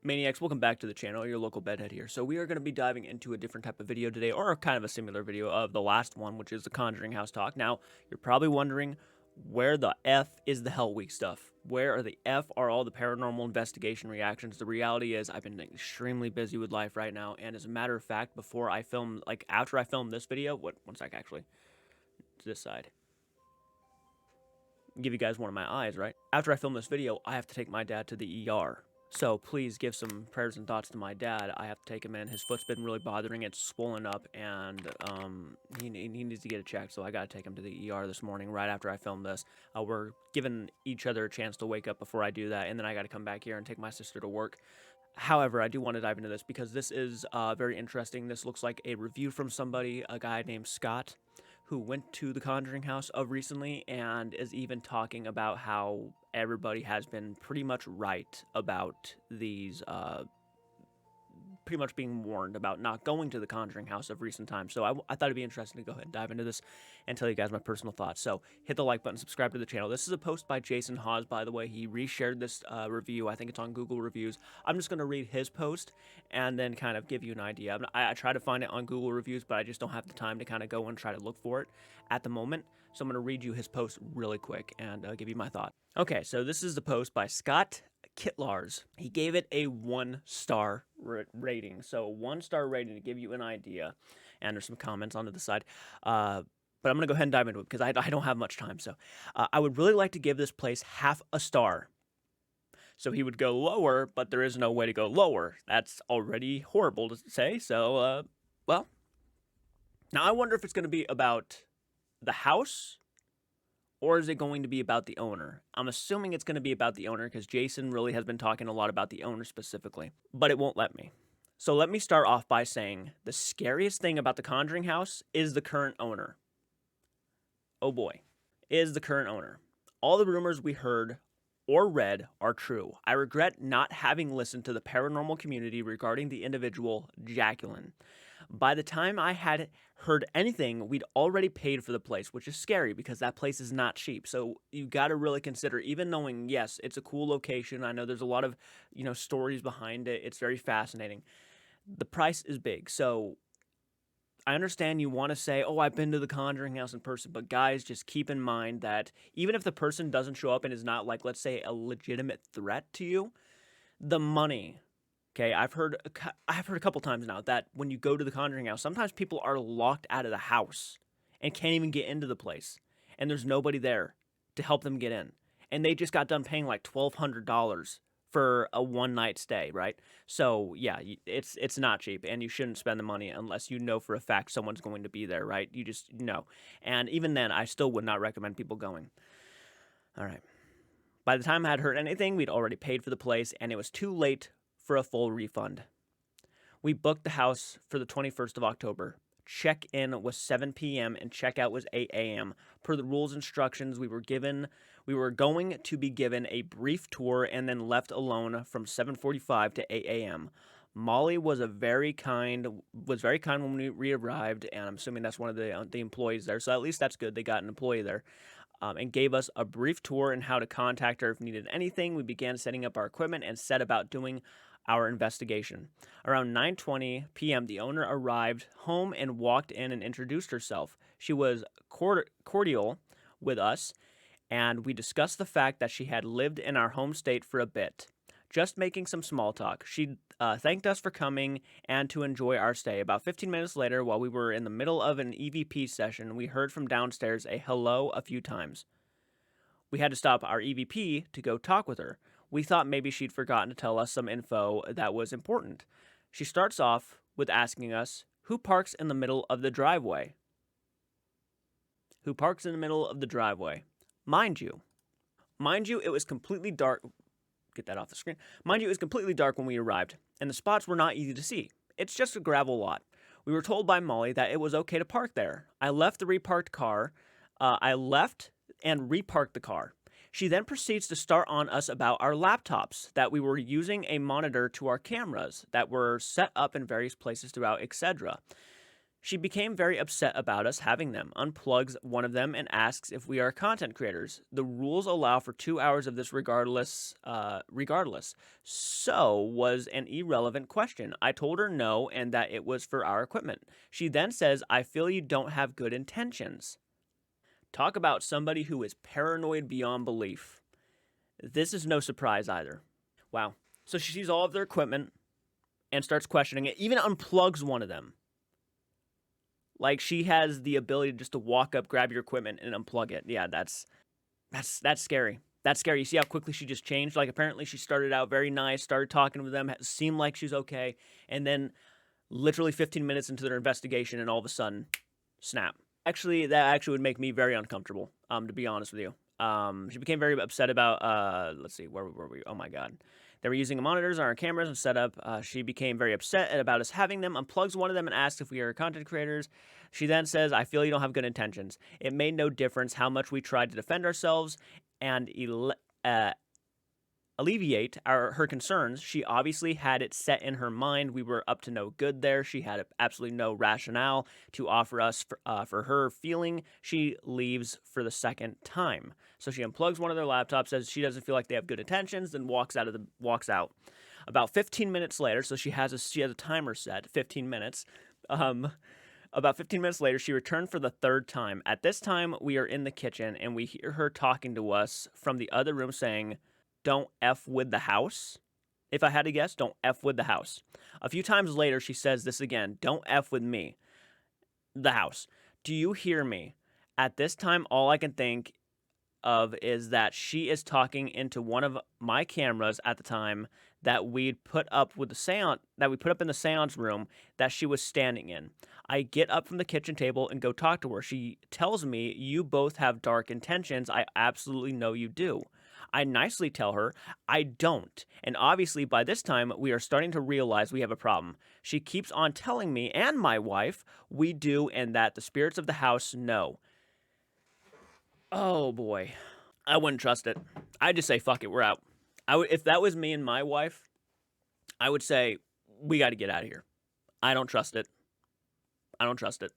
Maniacs, welcome back to the channel, your local bedhead here. So we are going to be diving into a different type of video today, or kind of a similar video of the last one, which is the Conjuring house talk. Now, you're probably wondering, where the F is the Hell Week stuff? Where are the F are all the paranormal investigation reactions? The reality is I've been extremely busy with life right now, and as a matter of fact, after I filmed this video, one sec actually, to this side. Give you guys one of my eyes, right? After I film this video, I have to take my dad to the ER. So please give some prayers and thoughts to my dad. I have to take him in. His foot's been really bothering. It's swollen up, and he needs to get it checked. So I got to take him to the ER this morning right after I filmed this. We're giving each other a chance to wake up before I do that, and then I got to come back here and take my sister to work. However, I do want to dive into this because this is very interesting. This looks like a review from somebody, a guy named Scott, who went to the Conjuring house of recently and is even talking about how everybody has been pretty much right about these, pretty much being warned about not going to the Conjuring house of recent times. So I thought it'd be interesting to go ahead and dive into this and tell you guys my personal thoughts. So hit the like button, subscribe to the channel. This is a post by Jason Hawes, by the way. He reshared this review. I think it's on Google Reviews. I'm just going to read his post and then kind of give you an idea. I try to find it on Google Reviews, but I just don't have the time to kind of go and try to look for it at the moment. So I'm going to read you his post really quick and give you my thought. Okay, so this is the post by Scott Kitlars. He gave it a 1-star rating. So 1-star rating to give you an idea. And there's some comments onto the side. But I'm going to go ahead and dive into it because I don't have much time. So I would really like to give this place half a star. So he would go lower, but there is no way to go lower. That's already horrible to say. So, well, now I wonder if it's going to be about the house, or is it going to be about the owner? I'm assuming it's going to be about the owner because Jason really has been talking a lot about the owner specifically, but it won't let me. So let me start off by saying the scariest thing about the Conjuring house is the current owner. Oh boy, is the current owner. All the rumors we heard or read are true. I regret not having listened to the paranormal community regarding the individual Jacqueline. By the time I had heard anything, we'd already paid for the place, which is scary because that place is not cheap. So you got to really consider, even knowing, yes, it's a cool location. I know there's a lot of, stories behind it. It's very fascinating. The price is big. So I understand you want to say, oh, I've been to the Conjuring house in person, but guys, just keep in mind that even if the person doesn't show up and is not, like, let's say, a legitimate threat to you, the money. Okay, I've heard a couple times now that when you go to the Conjuring house, sometimes people are locked out of the house and can't even get into the place, and there's nobody there to help them get in, and they just got done paying like $1,200 for a one-night stay, right? So yeah, it's not cheap, and you shouldn't spend the money unless you know for a fact someone's going to be there, right? You just know, and even then, I still would not recommend people going. All right. By the time I had heard anything, we'd already paid for the place, and it was too late for a full refund. We booked the house for the 21st of October. Check-in was 7 p.m. and check-out was 8 a.m. Per the rules instructions we were going to be given a brief tour and then left alone from 7:45 to 8 a.m. Molly was very kind when we arrived, and I'm assuming that's one of the employees there. So at least that's good. They got an employee there. And gave us a brief tour and how to contact her if needed anything. We began setting up our equipment and set about doing our investigation. Around 9:20 p.m., the owner arrived home and walked in and introduced herself. She was cordial with us, and we discussed the fact that she had lived in our home state for a bit. Just making some small talk. She thanked us for coming and to enjoy our stay. About 15 minutes later, while we were in the middle of an EVP session, we heard from downstairs a hello a few times. We had to stop our EVP to go talk with her. We thought maybe she'd forgotten to tell us some info that was important. She starts off with asking us, who parks in the middle of the driveway? Who parks in the middle of the driveway? Mind you, it was completely dark. Get that off the screen. Mind you, it was completely dark when we arrived, and the spots were not easy to see. It's just a gravel lot. We were told by Molly that it was okay to park there. I left and reparked the car. She then proceeds to start on us about our laptops, that we were using a monitor to our cameras that were set up in various places throughout, etc. She became very upset about us having them, unplugs one of them, and asks if we are content creators. The rules allow for 2 hours of this regardless. So was an irrelevant question. I told her no and that it was for our equipment. She then says, I feel you don't have good intentions. Talk about somebody who is paranoid beyond belief. This is no surprise either. Wow. So she sees all of their equipment and starts questioning it, even unplugs one of them. Like, she has the ability just to walk up, grab your equipment, and unplug it. Yeah, that's scary. That's scary. You see how quickly she just changed? Like, apparently she started out very nice, started talking with them, seemed like she's okay, and then literally 15 minutes into their investigation, and all of a sudden, snap. Actually, that actually would make me very uncomfortable, to be honest with you. She became very upset about, let's see, where were we? Oh my God. They were using monitors on our cameras and setup. She became very upset about us having them, unplugs one of them and asks if we are content creators. She then says, I feel you don't have good intentions. It made no difference how much we tried to defend ourselves and alleviate her concerns. She obviously had it set in her mind we were up to no good there. She had absolutely no rationale to offer us for her feeling. She leaves for the second time. So she unplugs one of their laptops, says she doesn't feel like they have good intentions, then walks out. About 15 minutes later, so she has a timer set, 15 minutes. About 15 minutes later, she returned for the third time. At this time, we are in the kitchen, and we hear her talking to us from the other room saying, don't F with the house. If I had to guess, don't F with the house. A few times later, she says this again, don't F with me. The house. Do you hear me? At this time, all I can think of is that she is talking into one of my cameras at the time that we'd put up with the seance, that we put up in the seance room that she was standing in. I get up from the kitchen table and go talk to her. She tells me, you both have dark intentions. I absolutely know you do. I nicely tell her, I don't. And obviously, by this time, we are starting to realize we have a problem. She keeps on telling me and my wife we do and that the spirits of the house know. Oh, boy. I wouldn't trust it. I'd just say, fuck it, we're out. If that was me and my wife, I would say, we got to get out of here. I don't trust it. I don't trust it.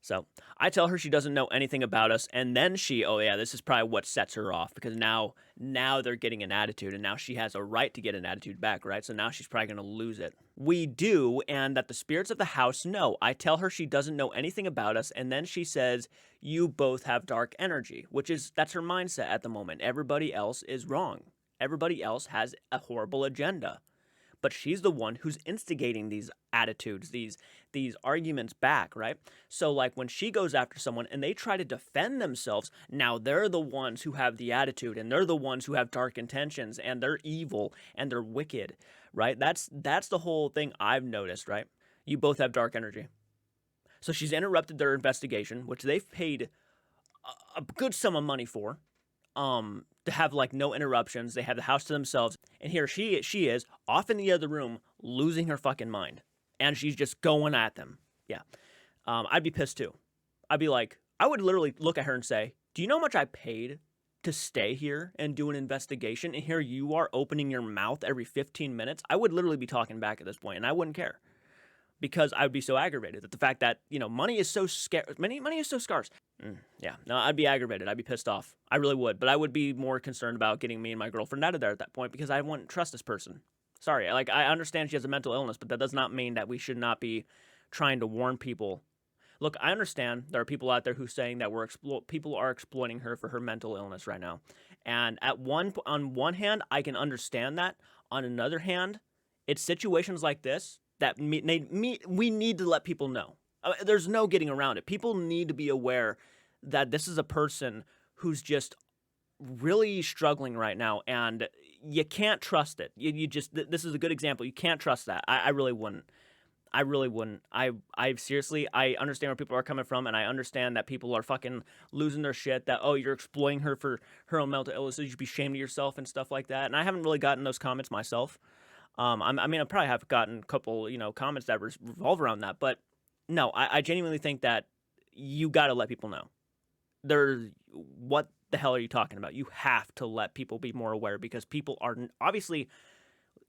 So I tell her she doesn't know anything about us, and then this is probably what sets her off, because now they're getting an attitude, and now she has a right to get an attitude back, right? So now she's probably going to lose it. We do, and that the spirits of the house know. I tell her she doesn't know anything about us, and then she says, you both have dark energy, that's her mindset at the moment. Everybody else is wrong. Everybody else has a horrible agenda. But she's the one who's instigating these attitudes, these arguments back, right? So like when she goes after someone and they try to defend themselves, now they're the ones who have the attitude, and they're the ones who have dark intentions, and they're evil and they're wicked, right? That's the whole thing I've noticed, right? You both have dark energy. So she's interrupted their investigation, which they've paid a good sum of money for. To have like no interruptions. They have the house to themselves, and here she is off in the other room losing her fucking mind, and she's just going at them. Yeah. I'd be pissed too. I'd be like, I would literally look at her and say, do you know how much I paid to stay here and do an investigation, and here you are opening your mouth every 15 minutes? I would literally be talking back at this point, and I wouldn't care, because I would be so aggravated at the fact that, money is so scarce. Money is so scarce. Yeah, no, I'd be aggravated. I'd be pissed off. I really would. But I would be more concerned about getting me and my girlfriend out of there at that point, because I wouldn't trust this person. Sorry, I understand she has a mental illness, but that does not mean that we should not be trying to warn people. Look, I understand there are people out there who saying that people are exploiting her for her mental illness right now. And on one hand, I can understand that. On another hand, it's situations like this that we need to let people know. There's no getting around it. People need to be aware that this is a person who's just really struggling right now, and you can't trust it. This is a good example. You can't trust that. I really wouldn't. I seriously, I understand where people are coming from, and I understand that people are fucking losing their shit, that, oh, you're exploiting her for her own mental illness, you should be ashamed of yourself and stuff like that. And I haven't really gotten those comments myself. I probably have gotten a couple, comments that revolve around that, but no, I genuinely think that you got to let people know. What the hell are you talking about? You have to let people be more aware, because people are obviously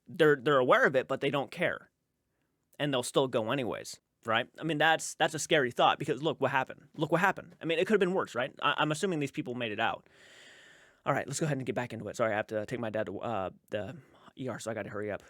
they're aware of it, but they don't care, and they'll still go anyways. right? I mean, that's a scary thought because look what happened. Look what happened. I mean, it could have been worse, right? I'm assuming these people made it out. All right, let's go ahead and get back into it. Sorry, I have to take my dad to the ER, so I got to hurry up.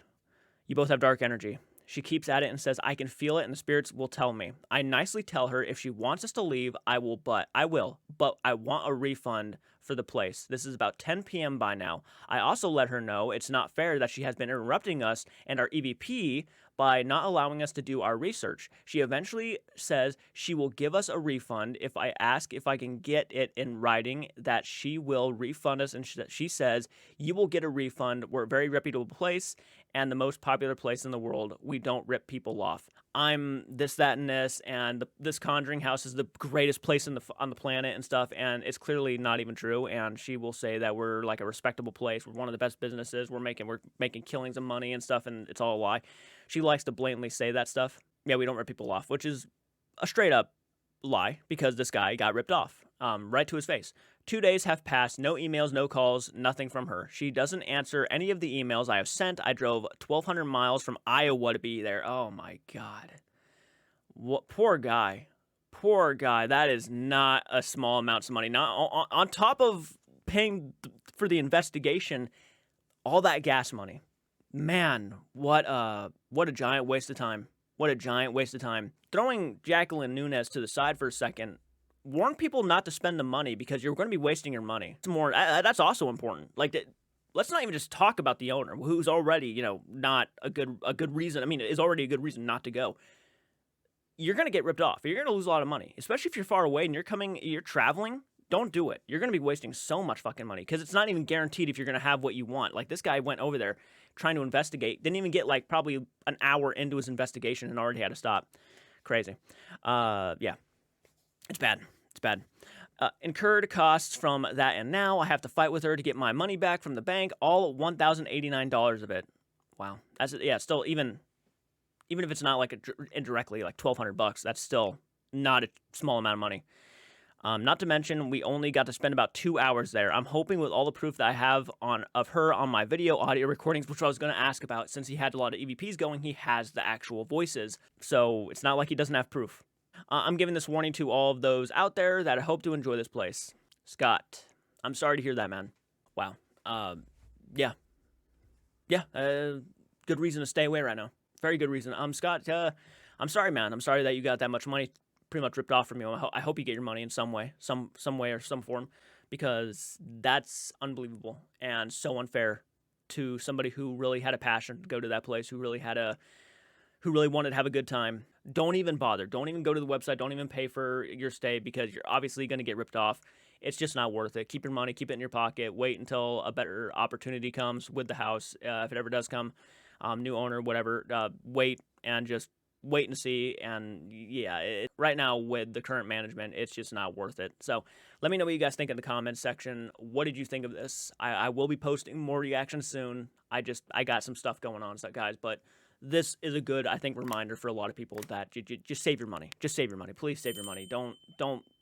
You both have dark energy. She keeps at it and says, I can feel it and the spirits will tell me. I nicely tell her if she wants us to leave, I will, but I want a refund for the place. This is about 10 p.m. by now. I also let her know it's not fair that she has been interrupting us and our EVP by not allowing us to do our research. She eventually says she will give us a refund if I ask if I can get it in writing that she will refund us, and she says, you will get a refund. We're a very reputable place and the most popular place in the world. We don't rip people off. I'm this, that, and this, and this Conjuring house is the greatest place on the planet and stuff, and it's clearly not even true. And she will say that we're like a respectable place. We're one of the best businesses. We're making killings of money and stuff, and it's all a lie. She likes to blatantly say that stuff. Yeah, we don't rip people off, which is a straight up lie because this guy got ripped off, right to his face. 2 days have passed, no emails, no calls, nothing from her. She doesn't answer any of the emails I have sent. I drove 1,200 miles from Iowa to be there. Oh my God. What, poor guy. Poor guy. That is not a small amount of money. Not on top of paying for the investigation, all that gas money. Man, what a giant waste of time. What a giant waste of time. Throwing Jacqueline Nunez to the side for a second, warn people not to spend the money because you're going to be wasting your money. It's more, that's also important. Like, let's not even just talk about the owner, who's already, not a good reason. I mean, is already a good reason not to go. You're going to get ripped off. You're going to lose a lot of money, especially if you're far away and you're traveling. Don't do it. You're going to be wasting so much fucking money because it's not even guaranteed if you're going to have what you want. Like, this guy went over there trying to investigate, didn't even get like probably an hour into his investigation and already had to stop. Crazy. Yeah, it's bad. It's bad. Incurred costs from that, and now I have to fight with her to get my money back from the bank, all $1,089 of it. Wow. Still, even if it's not like indirectly like $1,200, that's still not a small amount of money. Not to mention, we only got to spend about 2 hours there. I'm hoping with all the proof that I have of her on my video audio recordings, which I was going to ask about, since he had a lot of EVPs going, he has the actual voices. So it's not like he doesn't have proof. I'm giving this warning to all of those out there that I hope to enjoy this place. Scott, I'm sorry to hear that, man. Wow. Yeah. Good reason to stay away right now. Very good reason. Scott, I'm sorry, man. I'm sorry that you got that much money pretty much ripped off from you. I hope you get your money in some way, some way or some form, because that's unbelievable and so unfair to somebody who really had a passion to go to that place, who really wanted to have a good time. Don't even bother. Don't even go to the website. Don't even pay for your stay because you're obviously going to get ripped off. It's just not worth it. Keep your money, keep it in your pocket. Wait until a better opportunity comes with the house, if it ever does come. New owner, whatever. Wait and just wait and see. And yeah, right now with the current management, it's just not worth it. So let me know what you guys think in the comments section. What did you think of this? I will be posting more reactions soon. I got some stuff going on, so guys, but this is a good, I think, reminder for a lot of people that just save your money. Just save your money. Please save your money. Don't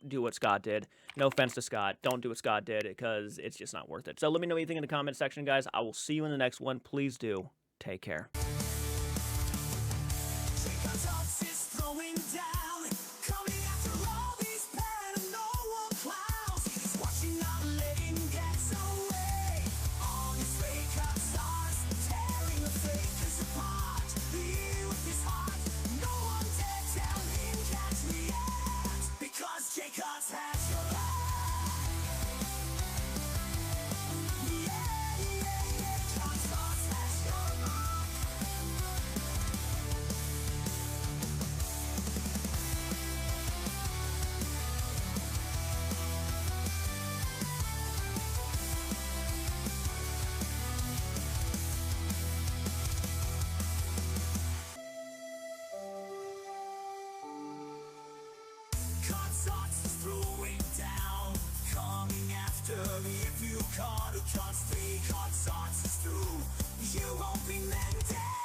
do what Scott did. No offense to Scott. Don't do what Scott did because it's just not worth it. So let me know what you think in the comment section, guys. I will see you in the next one. Please do. Take care. If you can't stay, can't start to through, you won't be meant dead.